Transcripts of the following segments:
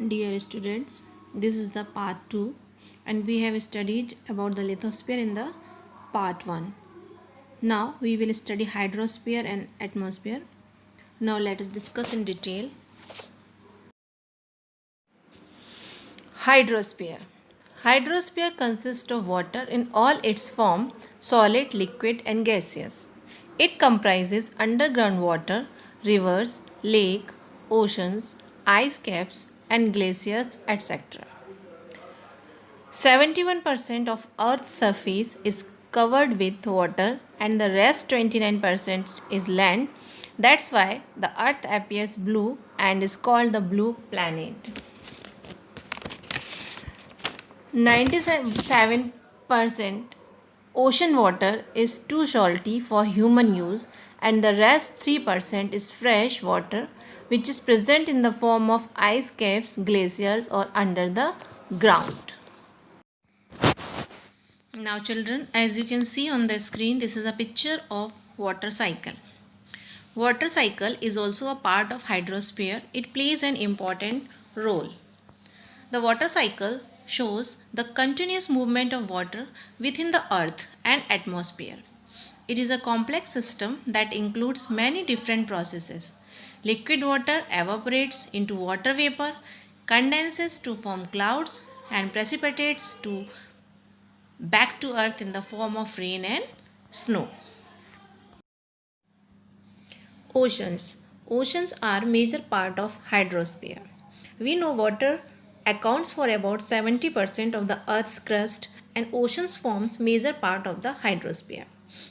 Dear students, this is the part 2 and we have studied about the lithosphere in the part 1. Now we will study hydrosphere and atmosphere. Now let us discuss in detail. Hydrosphere. Hydrosphere consists of water in all its form, solid, liquid and gaseous. It comprises underground water, rivers, lake, oceans, ice caps and glaciers, etc. 71% of Earth's surface is covered with water and the rest 29% is land. That's why the Earth appears blue and is called the blue planet. 97% ocean water is too salty for human use and the rest 3% is fresh water which is present in the form of ice caps, glaciers or under the ground. Now children, as you can see on the screen, this is a picture of water cycle. Water cycle is also a part of hydrosphere. It plays an important role. The water cycle shows the continuous movement of water within the earth and atmosphere. It is a complex system that includes many different processes. Liquid water evaporates into water vapor, condenses to form clouds and precipitates back to earth in the form of rain and snow. Oceans. Oceans are major part of hydrosphere. We know water accounts for about 70% of the earth's crust and oceans forms major part of the hydrosphere.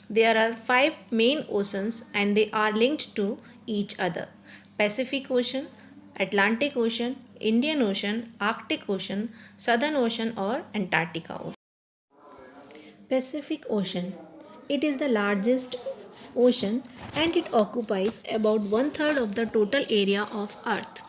There are 5 main oceans and they are linked to each other. Pacific Ocean, Atlantic Ocean, Indian Ocean, Arctic Ocean, Southern Ocean or Antarctica Ocean. Pacific Ocean. It is the largest ocean and it occupies about one-third of the total area of Earth.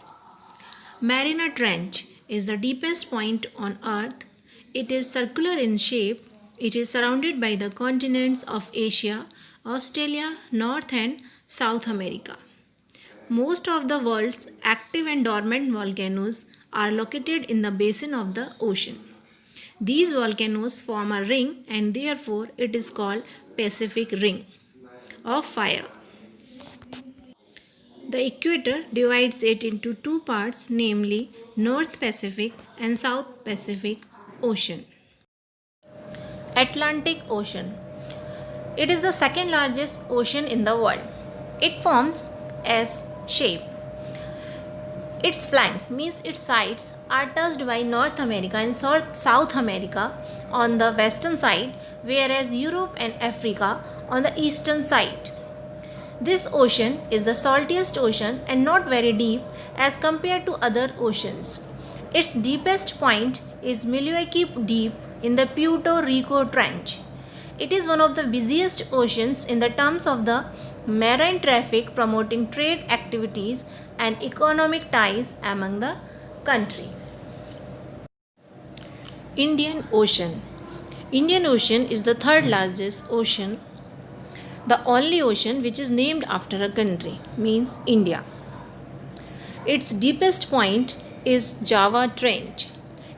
Mariana Trench is the deepest point on Earth. It is circular in shape. It is surrounded by the continents of Asia, Australia, North and South America. Most of the world's active and dormant volcanoes are located in the basin of the ocean. These volcanoes form a ring and therefore it is called Pacific Ring of Fire. The equator divides it into two parts, namely North Pacific and South Pacific Ocean. Atlantic Ocean. It is the second largest ocean in the world. It forms S shape. Its flanks means its sides are touched by North America and South America on the western side, whereas Europe and Africa on the eastern side. This ocean is the saltiest ocean and not very deep as compared to other oceans. Its deepest point is Milwaukee Deep in the Puerto Rico Trench. It is one of the busiest oceans in the terms of the marine traffic promoting trade activities and economic ties among the countries. Indian Ocean. Indian Ocean is the third largest ocean, the only ocean which is named after a country, means India. Its deepest point is Java Trench.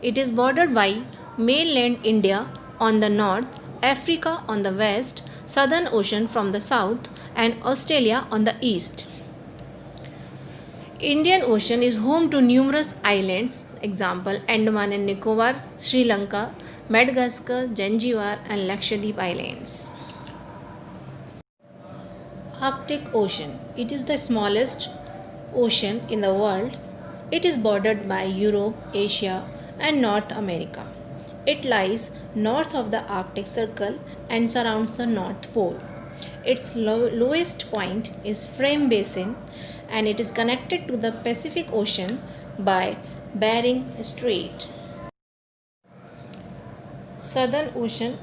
It is bordered by mainland India on the north, Africa on the west, Southern Ocean from the south and Australia on the east. Indian Ocean is home to numerous islands, example Andaman and Nicobar, Sri Lanka, Madagascar, Zanzibar and Lakshadweep Islands. Arctic Ocean. It is the smallest ocean in the world. It is bordered by Europe, Asia and North America. It lies north of the Arctic Circle and surrounds the North Pole. Its lowest point is Frame Basin and it is connected to the Pacific Ocean by Bering Strait. Southern Ocean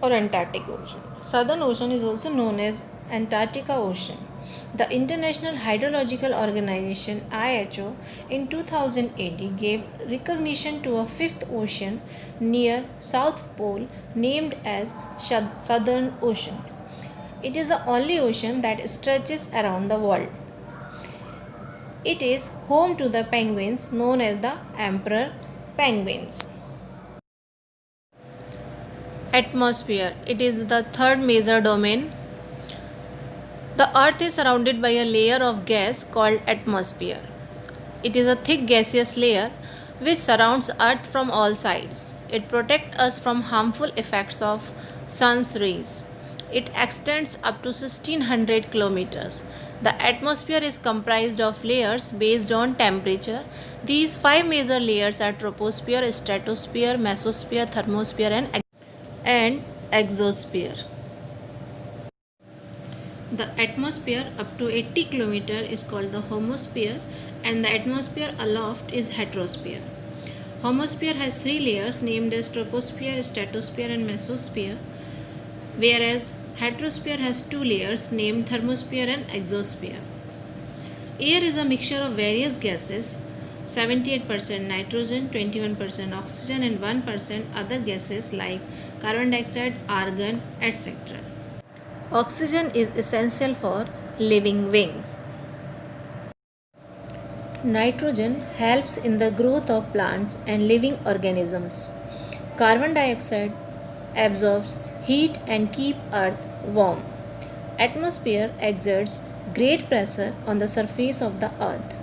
or Antarctic Ocean. Southern Ocean is also known as Antarctica Ocean. The International Hydrological Organization IHO in 2018 gave recognition to a fifth ocean near South Pole named as Southern Ocean. It is the only ocean that stretches around the world. It is home to the penguins known as the emperor penguins. Atmosphere. It is the third major domain. The earth is surrounded by a layer of gas called atmosphere. It is a thick gaseous layer which surrounds earth from all sides. It protects us from harmful effects of sun's rays. It extends up to 1600 kilometers. The atmosphere is comprised of layers based on temperature. These five major layers are troposphere, stratosphere, mesosphere, thermosphere and exosphere. The atmosphere up to 80 km is called the homosphere and the atmosphere aloft is heterosphere. Homosphere has three layers named as troposphere, stratosphere and mesosphere, whereas heterosphere has two layers named thermosphere and exosphere. Air is a mixture of various gases, 78% nitrogen, 21% oxygen and 1% other gases like carbon dioxide, argon, etc. Oxygen is essential for living beings. Nitrogen helps in the growth of plants and living organisms. Carbon dioxide absorbs heat and keeps earth warm. Atmosphere exerts great pressure on the surface of the earth.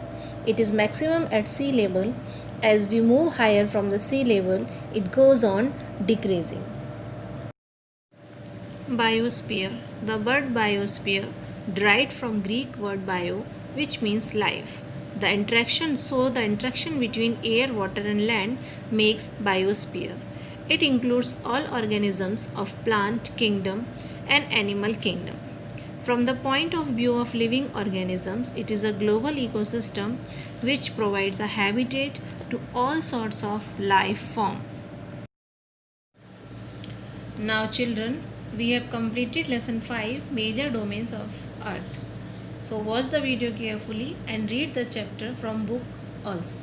It is maximum at sea level. As we move higher from the sea level, it goes on decreasing. Biosphere. The word biosphere derived from Greek word bio, which means life. The interaction between air, water and land makes biosphere. It includes all organisms of plant kingdom and animal kingdom. From the point of view of living organisms, it is a global ecosystem which provides a habitat to all sorts of life form. Now children, we have completed lesson 5 major domains of earth. So watch the video carefully and read the chapter from book also.